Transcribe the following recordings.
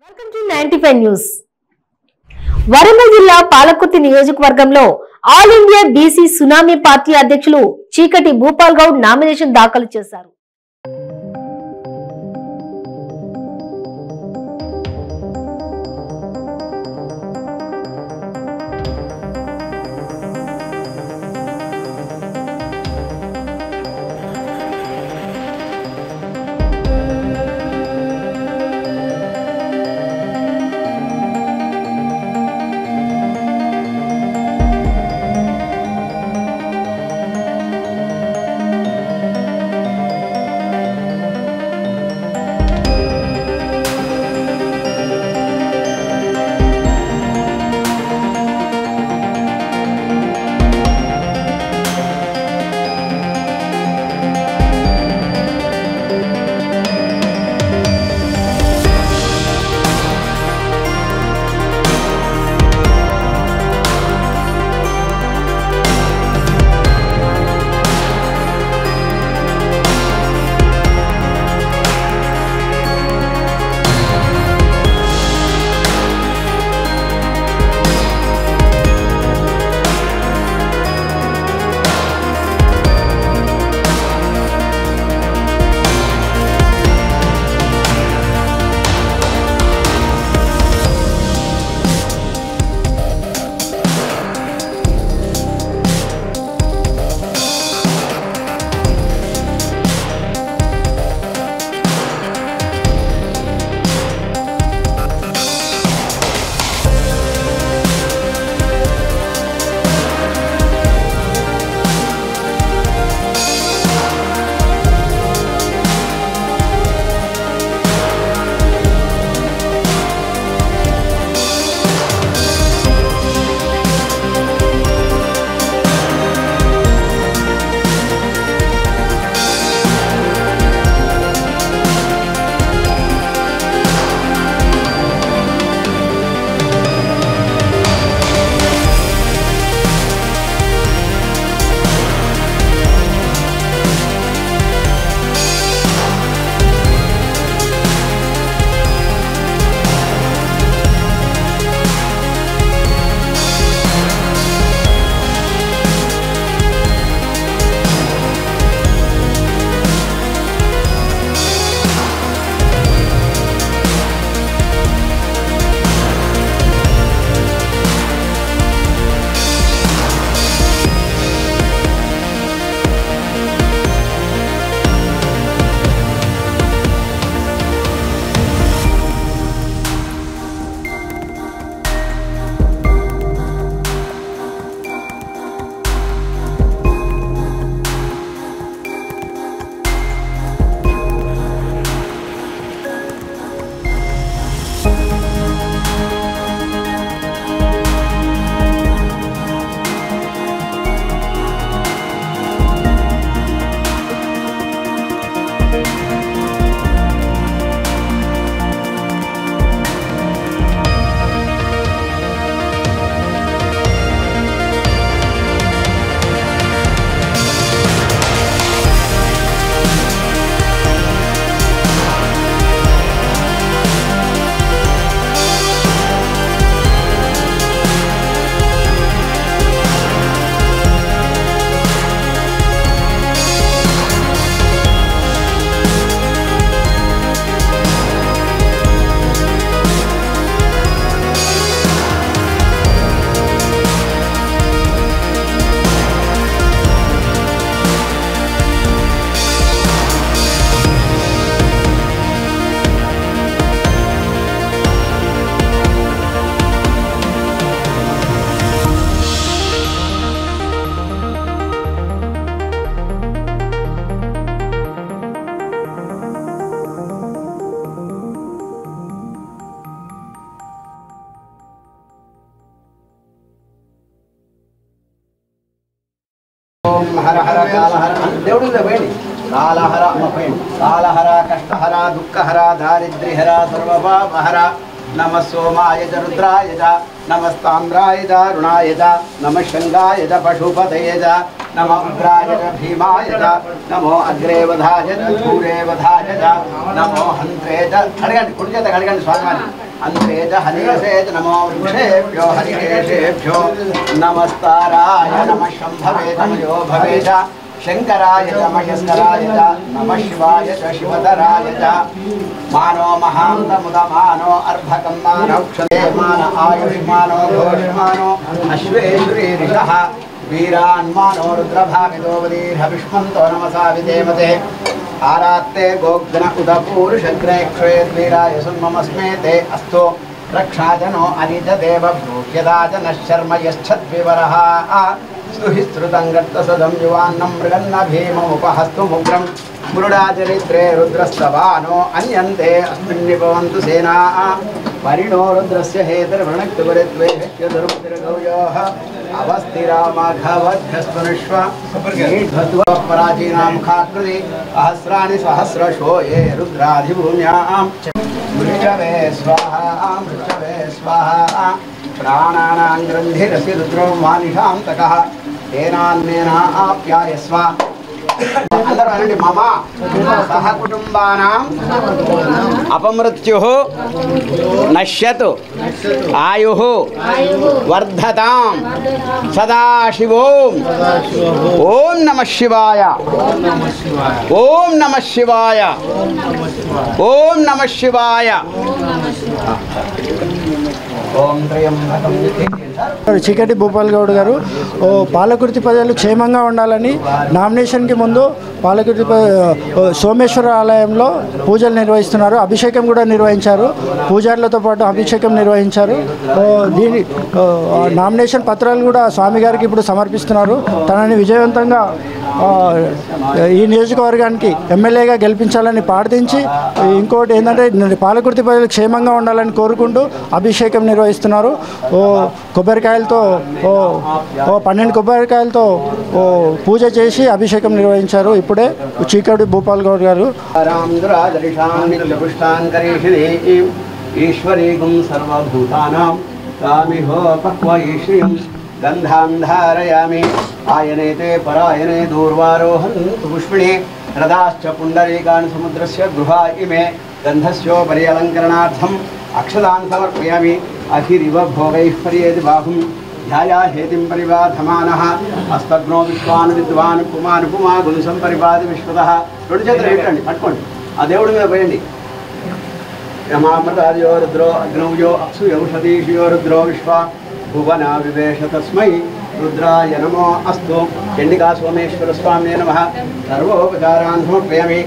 Welcome to 95 news. Warangal జిల్లా పాలకుర్తి నియోజకవర్గంలో all India BC tsunami party అధ్యక్షులు చీకటి భూపాల్ గౌడ్ నామినేషన్ దాఖలు చేశారు. हर हर काल हर देवड़ काल हर काल हर कष्टहर दुःखहर दारिद्र्यहर सर्वपापहर नमः सोमाय च रुद्राय च नमस्ताम्राय च रुणाय च नमः शङ्गाय च पशुपतये च नमः उग्राय च भीमाय च नमो अग्रे वधाय च दूरे वधाय च नमो हन्त्रे च खड्गंడి కుడి చేత खड्गंడి స్వామి अन्ते च हरिकेशे च नमो वृक्षेभ्यो हरिकेशेभ्यो नमस्ताराय नमः शम्भवे च मयो भवे च शंकराय च महेश्वराय च नमः शिवाय च शिवधराय च मानो महान्तमुदमानो अर्भकं मानो क्षते मान आयुष्मानो घोषमानो अश्वेश्वरीरिषः वीरान्मानो रुद्रभावितो वदीर्हविष्मन्तो नमसा विदेमते आरात्ते गोग्धन उदपूरुषग्रेक्षेद्वीराय सुन्ममस्मे ते अस्तु रक्षाजनो अनिजदेव ब्रूह्यदाजनः शर्म यश्चद्विवरः स्तुहिस्तृतं गत्तसदं युवान्नं मृगन्न भीममुपहस्तुमुग्रं मृडाचरित्रे रुद्रस्तवानो अन्यन्ते अस्मिन्निपवन्तु सेना परिणो रुद्रस्य हेतर्वृणक्तु परित्वेश्य दुर्मतिर्गौयोः अवस्थिरामाघवध्यस्मनुष्व पराचीनामुखाकृति सहस्राणि सहस्रशो ये रुद्राधिभूम्यां मृषवे स्वाहा प्राणानां ग्रन्थिरसि रुद्रो मानिषां तकः तेनान्नेना आप्यायस्व అందరూ అనండి మమ సహ కుటుంబానాం అపమృత్యుః నశ్యతు ఆయుః వర్ధతాం సదాశివోం ఓం నమః శివాయ ఓం నమః శివాయ ఓం నమః శివాయ ఓం త్రయంబకం చీకటి భూపాల్ గౌడ్ గారు పాలకుర్తి ప్రజలు క్షేమంగా ఉండాలని నామినేషన్కి ముందు పాలకుర్తి సోమేశ్వర ఆలయంలో పూజలు నిర్వహిస్తున్నారు. అభిషేకం కూడా నిర్వహించారు. పూజారులతో పాటు అభిషేకం నిర్వహించారు. దీని నామినేషన్ పత్రాలు కూడా స్వామి గారికి ఇప్పుడు సమర్పిస్తున్నారు. తనని విజయవంతంగా ఈ నియోజకవర్గానికి ఎమ్మెల్యేగా గెలిపించాలని ప్రార్థించి ఇంకోటి ఏంటంటే పాలకుర్తి ప్రజలు క్షేమంగా ఉండాలని కోరుకుంటూ అభిషేకం నిర్వహిస్తున్నారు. కొబ్బరికాయలతో 12 కొబ్బరికాయలతో పూజ చేసి అభిషేకం నిర్వహించారు. ఇప్పుడే చీకటి భూపాల్ గౌడ్ గారు ఈశ్వరీగం సర్వభూతానాం తామిహోపక్వైశ్రియం గంధాం ధారయామి ఆయనేతే పరాయనే దూర్వారోహन्तు పుష్పిణే రథాశ్చ పుండరీకాన్ సముద్రస్య గృహా ఇమే గంధస్యోపరి అలంకరణార్థం అక్షతాన్ సమర్పయామి అహిరివ భోగైః పర్యేది బాహుం ధ్యాయా హేతిం పరిబాధమానః అస్తగ్నో విశ్వాన్ విద్వాన్ పుమాన్ పుమా గుంసం పరిపాది విశ్వతః. రెండు చేతులు ఏంటండి పట్టుకోండి, ఆ దేవుడి మీద పోయండి. యమామృతాదియో రుద్రో అగ్నౌయో అప్సు యౌషధీషియో రుద్రో విశ్వ భువన వివేశ తస్మై రుద్రాయ నమో అస్తు. చండికా సోమేశ్వర స్వామినే నమః. సర్వోపచారాన్ సమర్పయామి.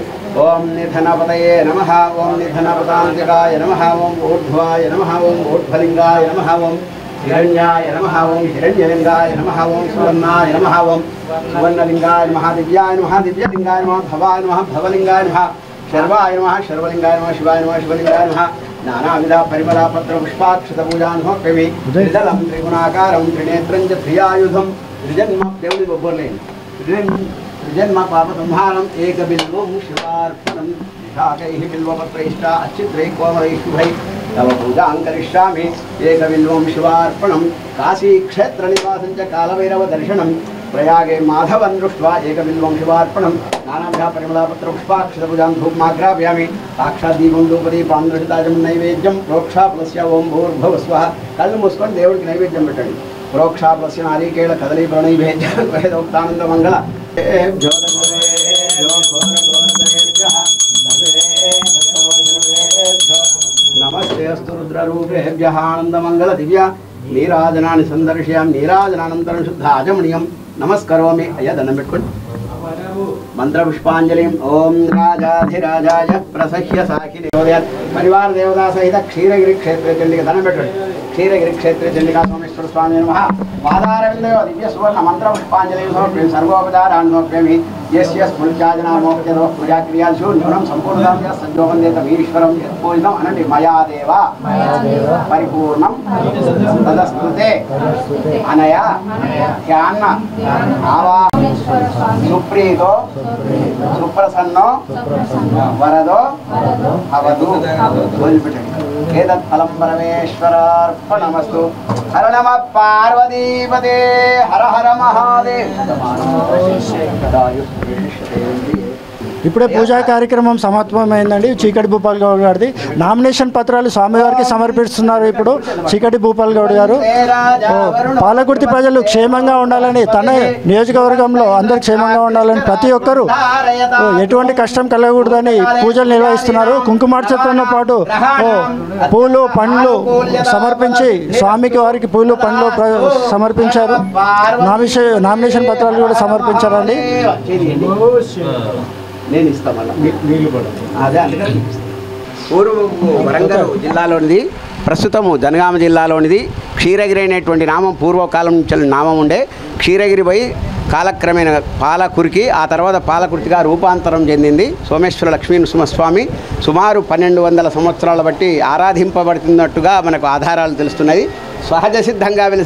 ఓం నిధనపతయే నమః. ఓం నిధనపతాంతికాయ నమః. ఓం ఊర్ధ్వాయ నమః. ఓం ఊర్ధ్వలింగాయ నమః. ఓం హిరణ్యాయ నమః. ఓం హిరణ్యలింగాయ నమః. ఓం సువర్ణాయ నమః. ఓం సువర్ణలింగాయ నమః. దివ్యాయ నమః. దివ్యలింగాయ నమః. భవాయ నమః. భవలింగాయ నమః. శర్వాయ నమః. శర్వలింగాయ నమః. శివాయ నమః. శివలింగాయ నమః. నానావిధ పరిమళపత్ర పుష్పాక్షత పూజాన్ సమర్పయామి. త్రిదళం త్రిగుణాకారం త్రినేత్రం చ త్రియాయుధం త్రిజన్మ దేవుడి బొబ్బర్లేని త్రిజన్మ పాప సంహారం ఏకబిల్వం శివార్పణం శాకైః బిల్వపత్రైశ్చ అచ్యుత్రైః కోమలైః శుభైః తవ పూజాం కరిష్యామి. ఏకబిల్వం శివార్పణం. కాశీక్షేత్ర నివాసం చ కాలభైరవ దర్శనం. ప్రయాగే మాధవన్ దృష్ట్వా ఏకబిల్వం శివార్పణం. నానావిధ పరిమళపత్ర పుష్పాక్షత పూజాం ధూపమాగ్రాపయామి. సాక్షాద్దీపం ధూపదీపాంధ్రహితాజం నైవేద్యం ప్రోక్షాప్లస్య ఓం భూర్భువస్వః. కళ్ళు మూసుకొని దేవుడికి నైవేద్యం పెట్టండి. ప్రోక్షాప్లస్య నారీకేళ కదలీ ప్రణైవేద్యం వేదోక్తానంద మంగళ నమస్తే అస్తు రుద్రరూపేభ్యః ఆనందమంగళ దివ్య నీరాజనాన్ని సందర్శయామి. నీరాజనానంతరం శుద్ధ ఆజమనీయం నమస్కరోమి. అయ్యా దండం పెట్టుకోండి. మంత్రపుష్పాంజలిం. ఓం రాజాధిరాజాయ ప్రసహ్య సాఖిని పరివార దేవతా సహిత క్షీరగిరి క్షేత్రే చండిక దండం పెట్టండి. క్షీరగిరి క్షేత్రే చండికా సోమేశ్వర స్వామి నమః. పాదారవిందయో దివ్య సువర్ణ మంత్రపుష్పాంజలిం సమర్పయామి. సర్వోపచారాన్ సమర్పయామి. యస్య స్మృత్యాజనామోక్త్యదో పూజాక్రియాసు న్యూనం సంపూర్ణం సజ్జోవందేత వీరీశ్వరం యత్పూజితం అనండి. మయా దేవ పరిపూర్ణం తదస్తుతే అనయా ధ్యాన ఆవా సుప్రీతో సుప్రసన్నో వరదో అవదు. వదిలిపెట్టండి. ఏతత్ ఫలం పరమేశ్వరార్పణమస్తు. హర నమ పార్వతీపతే. హర హర మహాదేవ్. ఇప్పుడే పూజా కార్యక్రమం సమాప్తమైందండి. చీకటి భూపాల్ గౌడ్ గారిది నామినేషన్ పత్రాలు స్వామివారికి సమర్పిస్తున్నారు. ఇప్పుడు చీకటి భూపాల్ గౌడ్ గారు పాలకుర్తి ప్రజలు క్షేమంగా ఉండాలని, తన నియోజకవర్గంలో అందరు క్షేమంగా ఉండాలని, ప్రతి ఒక్కరూ ఎటువంటి కష్టం కలగకూడదని పూజలు నిర్వహిస్తున్నారు. కుంకుమార్చనతో పాటు పూలు పండ్లు సమర్పించి స్వామికి వారికి పూలు పండ్లు సమర్పించారు. నామినేషన్ పత్రాలు కూడా సమర్పించారండి. నేను ఇస్తాను. అదే అందుకని పూర్వము వరంగల్ జిల్లాలోనిది, ప్రస్తుతము జనగామ జిల్లాలోనిది క్షీరగిరి అనేటువంటి నామం పూర్వకాలం నుంచి నామం ఉండే. క్షీరగిరి పోయి కాలక్రమేణ పాలకురికి, ఆ తర్వాత పాలకుర్తిగా రూపాంతరం చెందింది. సోమేశ్వర లక్ష్మీ నృసింహస్వామి సుమారు 1200 సంవత్సరాల బట్టి ఆరాధింపబడుతున్నట్టుగా మనకు ఆధారాలు తెలుస్తున్నాయి. సహజ సిద్ధంగా వెలిసి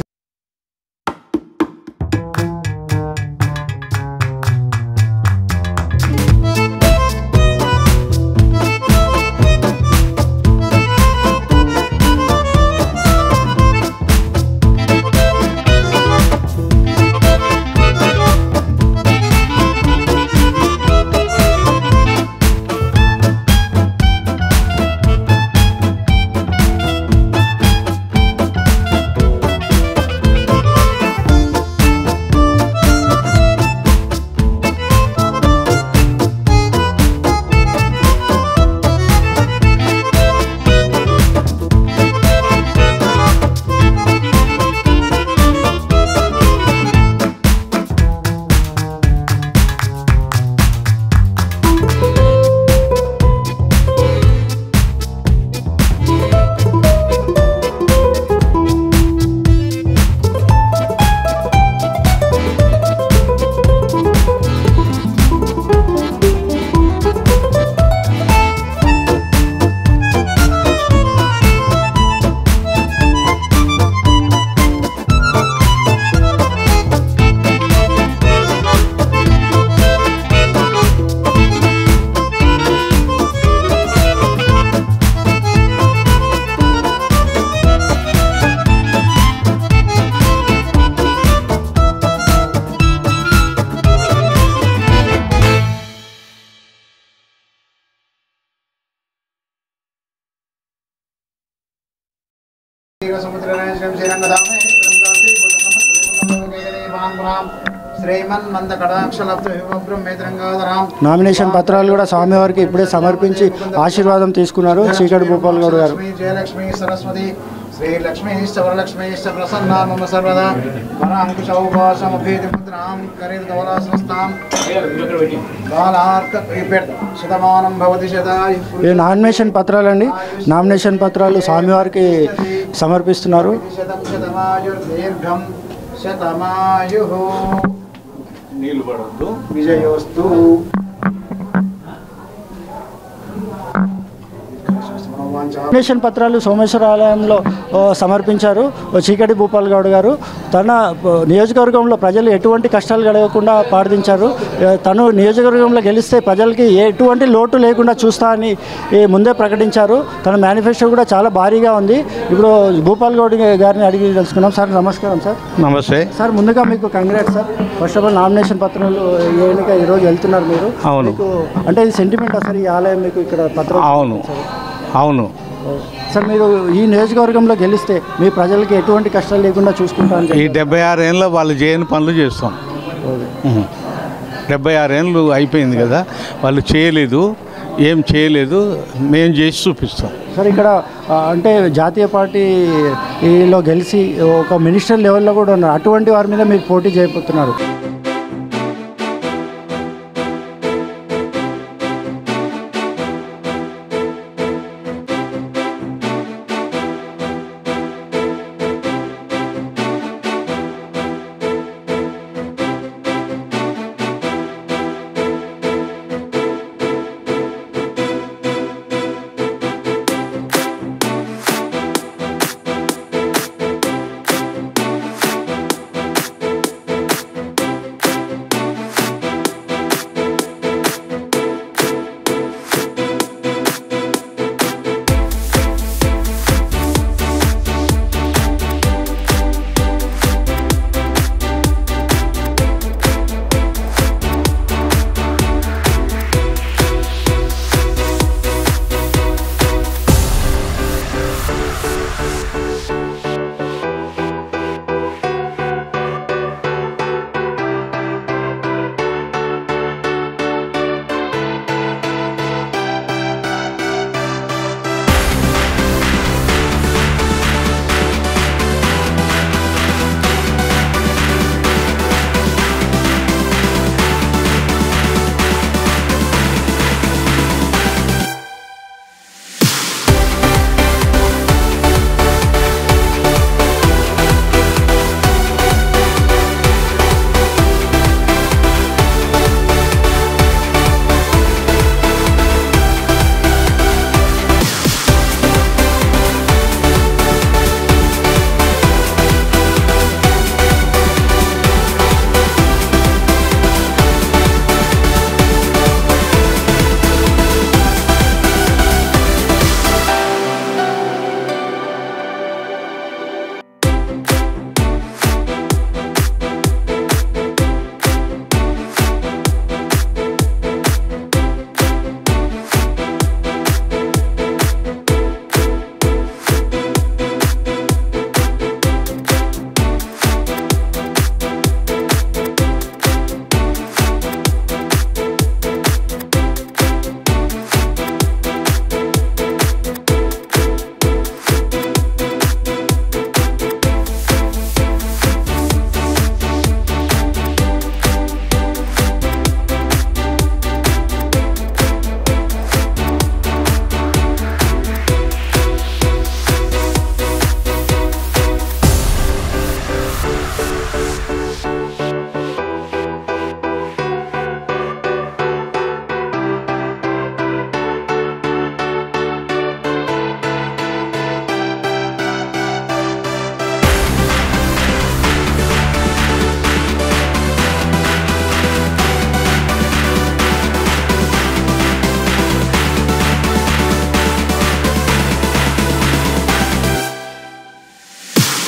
నామినేషన్ పత్రాలు కూడా స్వామివారికి ఇప్పుడే సమర్పించి ఆశీర్వాదం తీసుకున్నారు చీకటి భూపాల్ గౌడ్ గారు. జయలక్ష్మీ సరస్వతి శ్రీ లక్ష్మీ వరలక్ష్మీ ప్రసన్నా మమ సర్వదా వరాంకుశౌపాసమభేదిముద్రాం కరేర్గవలాసనస్తాం బాలార్క శతమానం భవతి శతాయు. ఈ నామినేషన్ పత్రాలండి. నామినేషన్ పత్రాలు స్వామివారికి సమర్పిస్తున్నారు. శతమాయుర్దీర్ఘం శతమాయు నీళ్ళు పడద్దు. విజయోస్తు. నామినేషన్ పత్రాలు సోమేశ్వర ఆలయంలో సమర్పించారు చీకటి భూపాల్ గౌడ్ గారు. తన నియోజకవర్గంలో ప్రజలు ఎటువంటి కష్టాలు కలగకుండా ప్రార్థించారు. తను నియోజకవర్గంలో గెలిస్తే ప్రజలకి ఎటువంటి లోటు లేకుండా చూస్తా అని ముందే ప్రకటించారు. తన మేనిఫెస్టో కూడా చాలా భారీగా ఉంది. ఇప్పుడు భూపాల్ గౌడ్ గారిని అడిగి తెలుసుకున్నాం. సార్ నమస్కారం. సార్ నమస్తే సార్. ముందుగా మీకు congrats sir. First of all nomination పత్రాలు ఎన్నిక ఈరోజు వెళ్తున్నారు మీరు. అవును. అంటే ఇది సెంటిమెంట్ సార్ ఈ ఆలయం మీకు ఇక్కడ పత్రం? అవును అవును సార్. మీరు ఈ నియోజకవర్గంలో గెలిస్తే మీ ప్రజలకి ఎటువంటి కష్టాలు లేకుండా చూసుకుంటాను. ఈ 76 ఏళ్ళలో వాళ్ళు చేయని పనులు చేస్తాం. 76 ఏళ్ళు అయిపోయింది కదా, వాళ్ళు చేయలేదు, ఏం చేయలేదు, మేము చేసి చూపిస్తాం. సార్ ఇక్కడ అంటే జాతీయ పార్టీలో గెలిచి ఒక మినిస్టర్ లెవెల్లో కూడా ఉన్నారు. అటువంటి వారి మీద మీరు పోటీ చేయబోతున్నారు.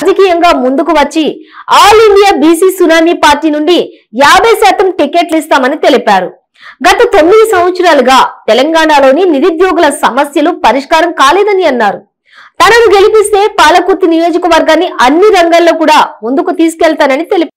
రాజకీయంగా ముందుకు వచ్చి all India BC tsunami party నుండి 50% టికెట్లు ఇస్తామని తెలిపారు. గత 9 సంవత్సరాలుగా తెలంగాణలోని నిరుద్యోగుల సమస్యలు పరిష్కారం కాలేదని అన్నారు. తనను గెలిపిస్తే పాలకుర్తి నియోజకవర్గాన్ని అన్ని రంగాల్లో కూడా ముందుకు తీసుకెళ్తానని తెలిపారు.